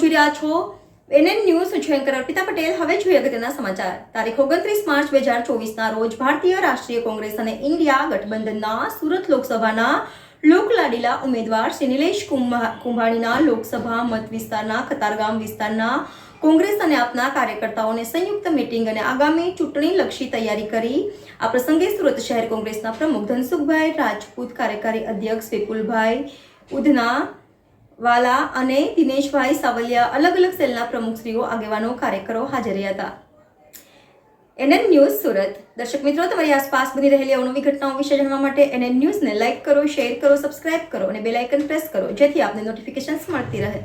જોઈ રહ્યા છો એનએન ન્યૂઝ. હું છું એન્કર અર્પિતા પટેલ. હવે જોઈએ અગત્યના સમાચાર. તારીખ 29 માર્ચ 2024ના રોજ ભારતીય રાષ્ટ્રીય કોંગ્રેસ અને ઇન્ડિયા ગઠબંધનના સુરત લોકસભાના લોકલાડીલા ઉમેદવાર શ્રી નિલેશ કુંભાણીના લોકસભા મત વિસ્તારના કતારગામ વિસ્તારના કોંગ્રેસ અને આપના કાર્યકર્તાઓને સંયુક્ત મીટિંગ અને આગામી ચૂંટણીલક્ષી તૈયારી કરી. આ પ્રસંગે સુરત શહેર કોંગ્રેસના પ્રમુખ ધનસુખભાઈ રાજપૂત, કાર્યકારી અધ્યક્ષ વિપુલભાઈ ઉધના વાલા અને દિનેશભાઈ સાવલિયા, અલગ અલગ સેલના પ્રમુખશ્રીઓ, આગેવાનો, કાર્યકરો હાજર રહ્યા હતા. NN news Surat. દર્શક મિત્રો, તમારી આસપાસ બની રહેલી અવનવી ઘટનાઓ વિશે જાણવા માટે એનએન ન્યૂઝને લાઇક કરો, શેર કરો, સબસ્ક્રાઇબ કરો અને બેલ આઇકન પ્રેસ કરો, જેથી આપને નોટિફિકેશન્સ મળતી રહે.